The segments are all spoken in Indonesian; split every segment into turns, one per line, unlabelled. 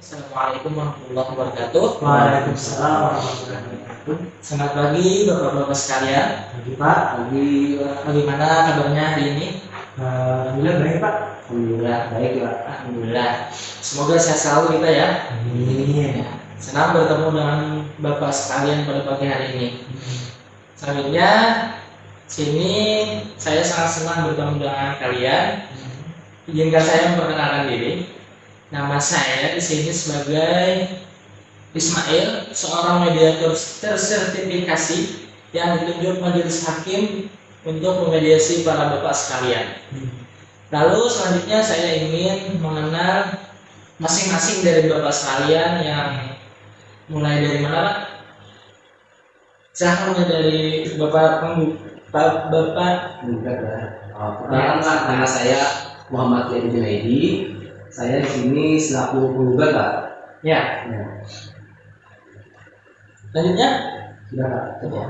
Assalamualaikum warahmatullahi wabarakatuh.
Waalaikumsalam warahmatullahi wabarakatuh.
Selamat pagi bapak-bapak sekalian.
Pagi Pak.
Pagi, bagaimana kabarnya hari ini?
Alhamdulillah baik Pak.
Alhamdulillah baik Pak. Alhamdulillah. Semoga sehat selalu kita ya.
Amin.
Senang bertemu dengan bapak sekalian pada pagi hari ini. Selanjutnya, sini saya sangat senang bertemu dengan kalian. Izinkan saya memperkenalkan diri. Nama saya di sini sebagai Ismail, seorang mediator tersertifikasi yang ditunjuk majelis hakim untuk memediasi para bapak sekalian. Lalu selanjutnya saya ingin mengenal masing-masing dari bapak sekalian yang mulai dari mana? Saya mulai dari bapak
Perkenalkan Pak, nama saya Muhammad Yadi Junaidi. Saya di sini selaku penggugat Pak.
ya. Selanjutnya,
Sudah Pak.
ya.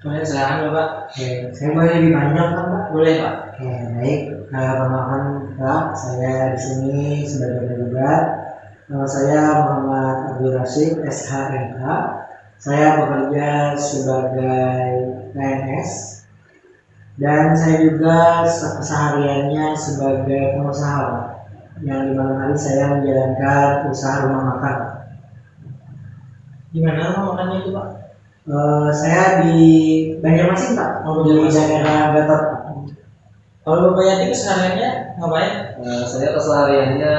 Kemudian silakan bapak.
Oke, saya boleh lebih banyak kan Pak?
Boleh pak.
Oke, baik. Perkenalkan Pak, saya di sini sebagai penggugat. Nama saya Muhammad Abdul Rasyid SHMK. Saya bekerja sebagai PNS dan saya juga kesehariannya sebagai pengusaha Pak. Yang dimana hari saya menjalankan usaha rumah makan.
Gimana makannya itu pak?
Saya di Banjarmasin Pak,
Oh,
di
Banjarmasin.
daerah Gatot.
Kalau bapak Yati kesehariannya ngapain?
Saya kesehariannya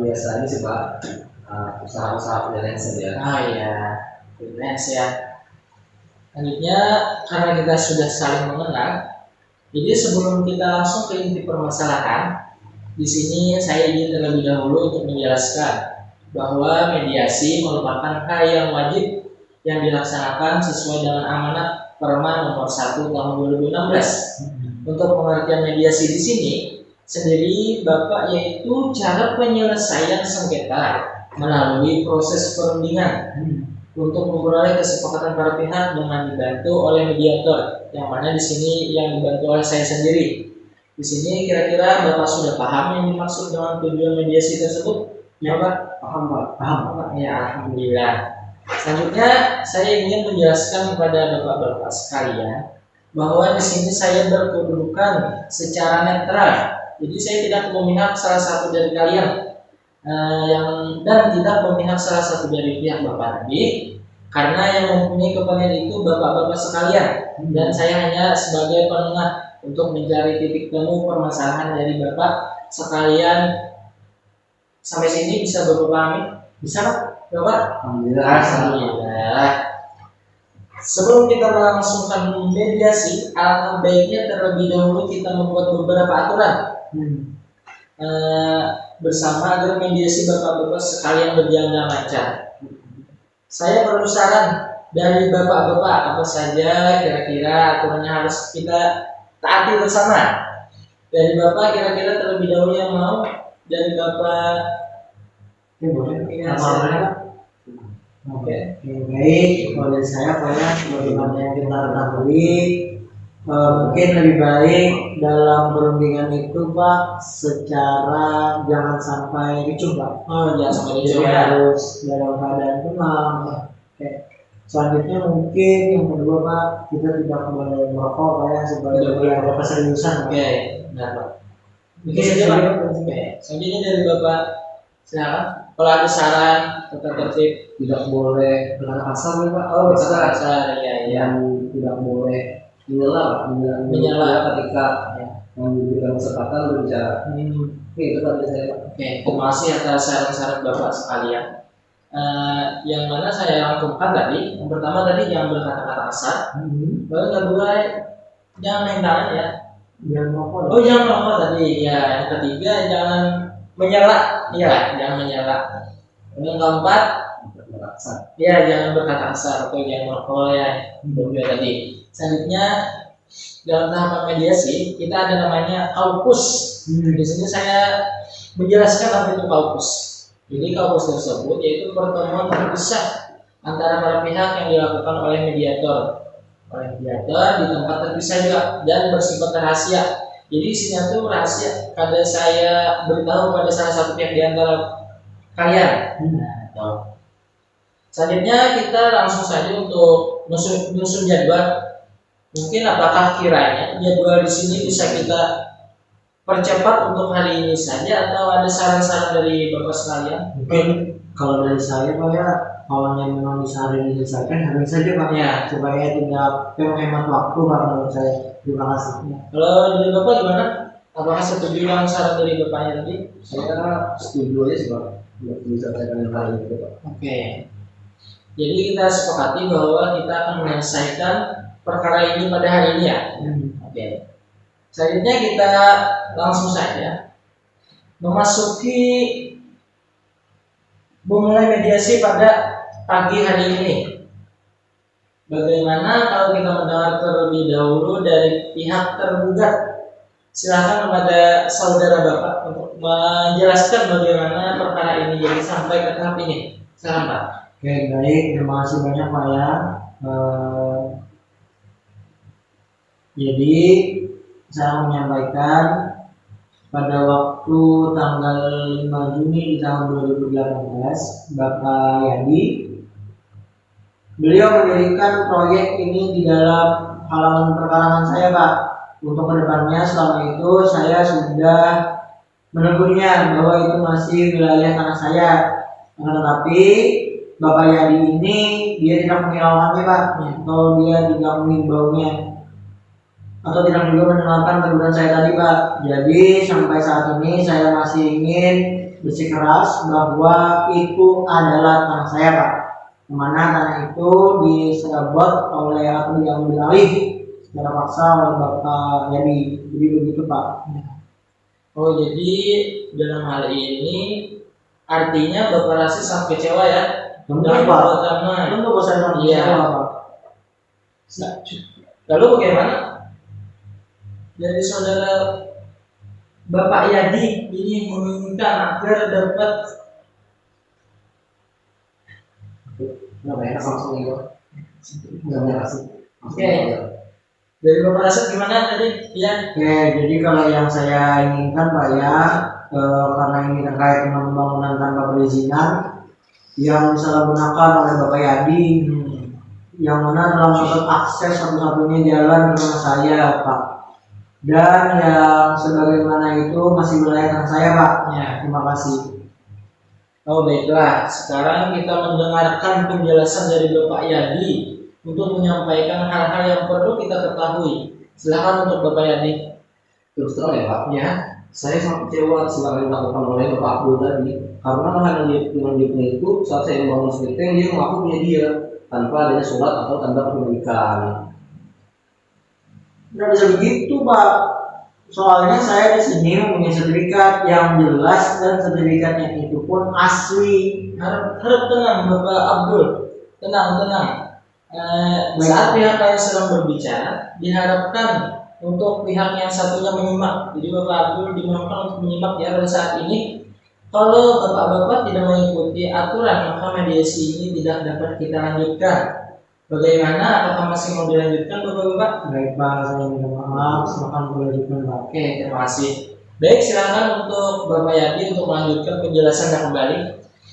biasa aja sih Pak. Usaha-usaha freelance saja.
Ah iya, freelance ya. Selanjutnya, karena kita sudah saling mengenal, jadi sebelum kita langsung ke inti permasalahan, di sini saya ingin terlebih dahulu untuk menjelaskan bahwa mediasi merupakan hal yang wajib yang dilaksanakan sesuai dengan amanat Perma nomor 1 tahun 2016. Untuk pengertian mediasi di sini sendiri Bapak yaitu cara penyelesaian sengketa melalui proses perundingan untuk memperoleh kesepakatan para pihak dengan dibantu oleh mediator, yang mana di sini yang dibantu oleh saya sendiri. Di sini kira-kira Bapak sudah paham yang dimaksud dengan tujuan mediasi tersebut? Ya Pak?
Paham Pak?
Paham Pak? Ya alhamdulillah. Selanjutnya saya ingin menjelaskan kepada bapak-bapak sekalian bahwa di sini saya berkedudukan secara netral. Jadi saya tidak memihak salah satu dari kalian dan tidak memihak salah satu dari pihak bapak tadi, karena yang mempunyai kepentingan itu bapak-bapak sekalian dan saya hanya sebagai penengah untuk mencari titik temu permasalahan dari bapak sekalian. Sampai sini bisa bapak pahami? Bisa Pak? Bapak? Alhamdulillah. Sebelum kita melangsungkan mediasi, alangkah baiknya terlebih dahulu kita membuat beberapa aturan bersama agar mediasi bapak-bapak sekalian berjalan dengan lancar. Saya perlu saran dari bapak-bapak apa saja kira-kira aturannya harus kita taati bersama. Dari bapak kira-kira terlebih dahulu yang mau, dari bapak.
Boleh.
Ya,
Oke, baik. Kalau dari saya, sebagaimana yang kita ketahui, mungkin lebih baik dalam perundingan itu Pak, secara jangan sampai ricuh Pak.
Oh, jangan sampai ricuh
Jadi
ya.
harus dalam keadaan tenang. Oke. Selanjutnya mungkin yang kedua Pak, kita tidak boleh merokok Pak ya, sebagai ada keseriusan Pak.
Oke, benar Pak. Itu saja Pak. Oke, selanjutnya dari bapak. Silakan. Kalau ada saran tata tertib,
Tidak boleh berkata kasar ya Pak.
oh berkata kasar, ya.
Yang tidak boleh menyela Pak.
Menyela.
Ketika yang diberikan kesempatan berbicara. Oke, itu tadi saya Pak.
Oke, terima kasih atas saran-saran bapak sekalian. Yang mana saya rangkumkan tadi, yang pertama tadi jangan berkata-kata kasar, lalu yang kedua jangan main tangan ya.
Jangan merokok.
Oh jangan merokok tadi, ya. Yang ketiga jangan menyela, ya, jangan menyela. Yang keempat, ya jangan berkata kasar atau jangan merokok ya. Kedua tadi. Selanjutnya dalam tahapan mediasi kita ada namanya kaukus. Di sini saya menjelaskan apa itu kaukus. Jadi kaukus tersebut yaitu pertemuan terpisah antara para pihak yang dilakukan oleh mediator di tempat terpisah juga dan bersifat rahasia. Jadi isinya tuh rahasia. Kada saya beritahu pada salah satu pihak di antara kalian. Nah, selanjutnya kita langsung saja untuk menyusun jadwal. Mungkin apakah kiranya jadwal di sini bisa kita percepat untuk hari ini saja atau ada saran-saran dari Bapak sekalian?
Mungkin kalau dari saya Pak ya, kalau yang memang bisa hari ini diselesaikan hari ini saja Pak ya, supaya tidak menghemat waktu Pak menurut saya. Terima kasih.
Kalau dari Bapak gimana? Apakah setuju dengan saran dari Bapaknya tadi?
Saya setuju aja sih Pak, untuk diselesaikan hal itu Pak.
Oke. Jadi kita sepakati bahwa kita akan menyelesaikan perkara ini pada hari ini ya. Oke. Selanjutnya kita langsung saja memasuki memulai mediasi pada pagi hari ini. Bagaimana kalau kita mendengar terlebih dahulu dari pihak tergugat? Silakan kepada saudara Bapak untuk menjelaskan bagaimana perkara ini jadi sampai ke tahap ini. Silakan Pak.
Oke, baik, terima kasih banyak Pak ya. Jadi saya menyampaikan pada waktu tanggal 5 Juni di tahun 2018, Bapak Yadi, beliau mendirikan proyek ini di dalam halaman perkarangan saya Pak. Untuk kedepannya selama itu saya sudah menegurnya bahwa itu masih wilayah tanah saya. Tetapi Bapak Yadi ini dia tidak menghiraukannya Pak, atau dia tidak mengimbaunya, atau tidak juga mendengarkan teguran saya tadi Pak. Jadi sampai saat ini saya masih ingin bersikeras bahwa itu adalah tanah saya Pak, kemana tanah itu diserabot oleh atau diambil alih secara paksa oleh Bapak Yadi. Jadi begitu Pak.
Oh, jadi dalam hal ini artinya Bapak Rasi sangat kecewa ya?
Tentu Pak. Tentu saya sangat kecewa Pak.
Lalu bagaimana dari saudara Bapak Yadi ini meminta agar dapat
langsung itu.
Oke. Dari Bapak Rasid gimana tadi? Ya.
Oke, jadi kalau yang saya inginkan Pak ya, karena ini terkait dengan pembangunan tanpa perizinan yang disalahgunakan oleh Bapak Yadi, yang mana dalam proses akses satu-satunya jalan ke rumah saya Pak, dan yang sebagaimana itu masih wilayah tanah saya Pak.
Ya.
Terima kasih.
Oh baiklah, sekarang kita mendengarkan penjelasan dari Bapak Yadi untuk menyampaikan hal-hal yang perlu kita ketahui. Silakan untuk Bapak Yadi.
Terus terang ya Pak.
Ya.
Saya sangat kecewa setelah yang dilakukan oleh Bapak Abdul tadi, karena lahan yang dia punya itu saat saya membangun septic dia mengaku punya dia tanpa adanya surat atau tanda kepemilikan.
Tidak bisa begitu Pak. Soalnya saya di sini mempunyai sertifikat yang jelas dan sertifikatnya itu pun asli.
Harap tenang Bapak Abdul. Tenang. Saat pihak lain sedang berbicara, diharapkan untuk pihak yang satunya menyimak. Jadi Bapak Abdul dimohonkan untuk menyimak ya pada saat ini. Kalau Bapak-bapak tidak mengikuti aturan, maka mediasi ini tidak dapat kita lanjutkan. Bagaimana? Apakah masih mau dilanjutkan Bapak-bapak?
Baik Pak, saya minta maaf, silakan dilanjutkan Pak.
Oke, terima kasih. Baik, silakan untuk Bapak Yadi untuk melanjutkan penjelasannya kembali.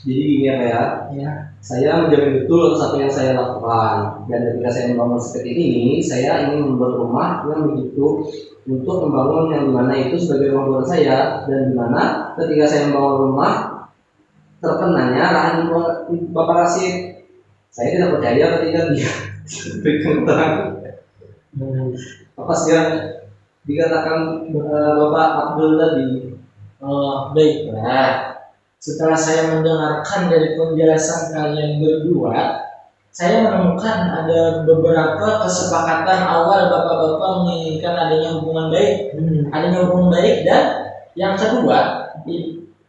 Jadi gini ya Pak ya. Saya menjamin betul sesuatu yang saya lakukan, dan ketika saya membangun seperti ini, saya ingin membuat rumah yang begitu untuk membangun yang dimana itu sebagai rumah buat saya, dan dimana ketika saya membangun rumah terkenanya lahan di Bapak Rasid. Saya tidak percaya ketika dia berikan keterangan apa sih yang dikatakan Bapak Abdul tadi.
Oh, baiklah. Setelah saya mendengarkan dari penjelasan kalian berdua, saya menemukan ada beberapa kesepakatan awal bapak-bapak menginginkan adanya hubungan baik, dan yang kedua,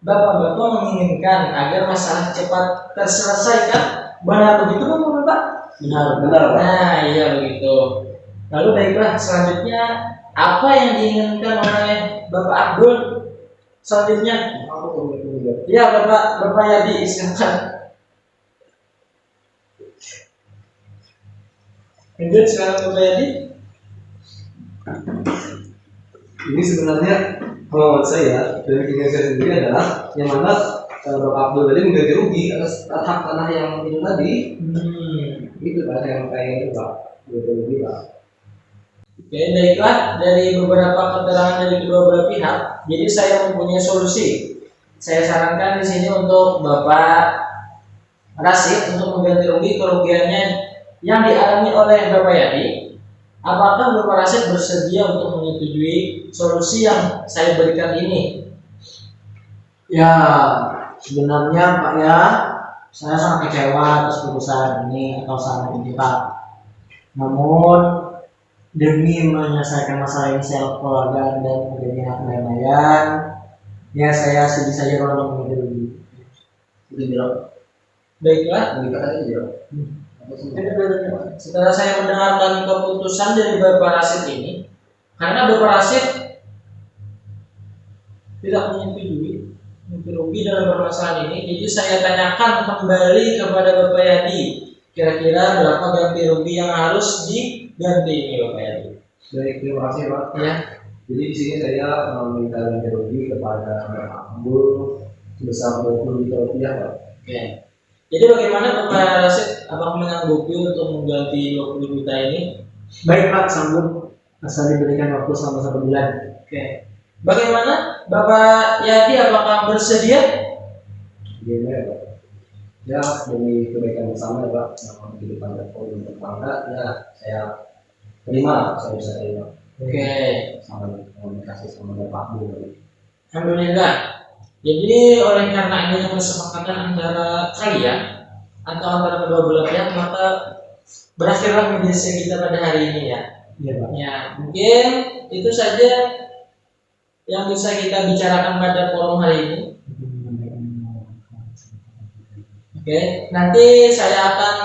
bapak-bapak menginginkan agar masalah cepat terselesaikan. Benar begitu Bapak? Benar. Nah, iya begitu. Lalu baiklah, selanjutnya apa yang diinginkan oleh Bapak Abdul? Selanjutnya, ya Bapak Yadi, silakan. Lanjut sekarang Bapak Yadi.
Ini sebenarnya kalau saya dari pikiran saya sendiri adalah yang mana sama Bapak Abdul tadi mengganti rugi atas hak tanah yang itu tadi. Itu kan yang kayak itu Pak, ganti rugi Pak.
Oke, baiklah, dari beberapa keterangan dari kedua belah pihak, jadi saya mempunyai solusi. Saya sarankan di sini untuk Bapak Rasid untuk mengganti rugi kerugiannya yang dialami oleh Bapak Yadi. Apakah Bapak Rasid bersedia untuk menyetujui solusi yang saya berikan ini?
Ya, sebenarnya Pak ya, saya sangat kecewa atas keputusan ini atau saran ini Pak. Namun demi menyelesaikan masalah ini secara keluarga dan adanya kedamaian, ya saya sedih saja kalau mengganti rugi.
Itu bilang,
Baiklah,
begitu aja bilang.
setelah saya mendengarkan keputusan dari Bapak Rasid ini, karena Bapak Rasid tidak menyetujui ganti rugi dalam permasalahan ini, jadi saya tanyakan kembali kepada Bapak Yadi, kira-kira berapa ganti rugi yang harus diganti ini Bapak Yadi?
Baik, terima kasih Pak.
Ya,
Jadi di sini saya meminta ganti rugi kepada Bapak Abdul sebesar 20 juta rupiah Pak.
oke. Jadi bagaimana Bapak Rasid, apakah menyanggupi untuk mengganti 20 juta ini?
Baik Pak, sanggup asal diberikan waktu selama 1 bulan.
Oke. Bagaimana Bapak Yadi, apakah bersedia?
Gimana ya Pak? Ya demi kebaikan bersama ya Pak, dalam kehidupan dan bertangga ya saya terima, saya bisa terima.
Oke.
Sama komunikasi sama Bapak Abdul.
Alhamdulillah. Jadi oleh karena adanya kesepakatan antara kalian atau antara kedua belah pihak, maka berakhirlah mediasi kita pada hari ini ya.
Iya Pak.
Ya, mungkin itu saja yang bisa kita bicarakan pada forum hari ini. Oke, nanti saya akan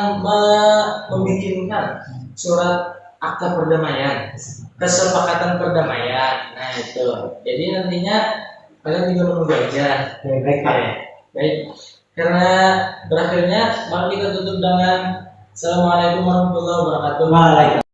membikinkan surat akta perdamaian, kesepakatan perdamaian. Nah itu. Jadi nantinya kalian tinggal menunggu aja.
Baik Pak.
Baik. Karena berakhirnya, mari kita tutup dengan Assalamualaikum warahmatullahi wabarakatuh.
Waalaikumsalam.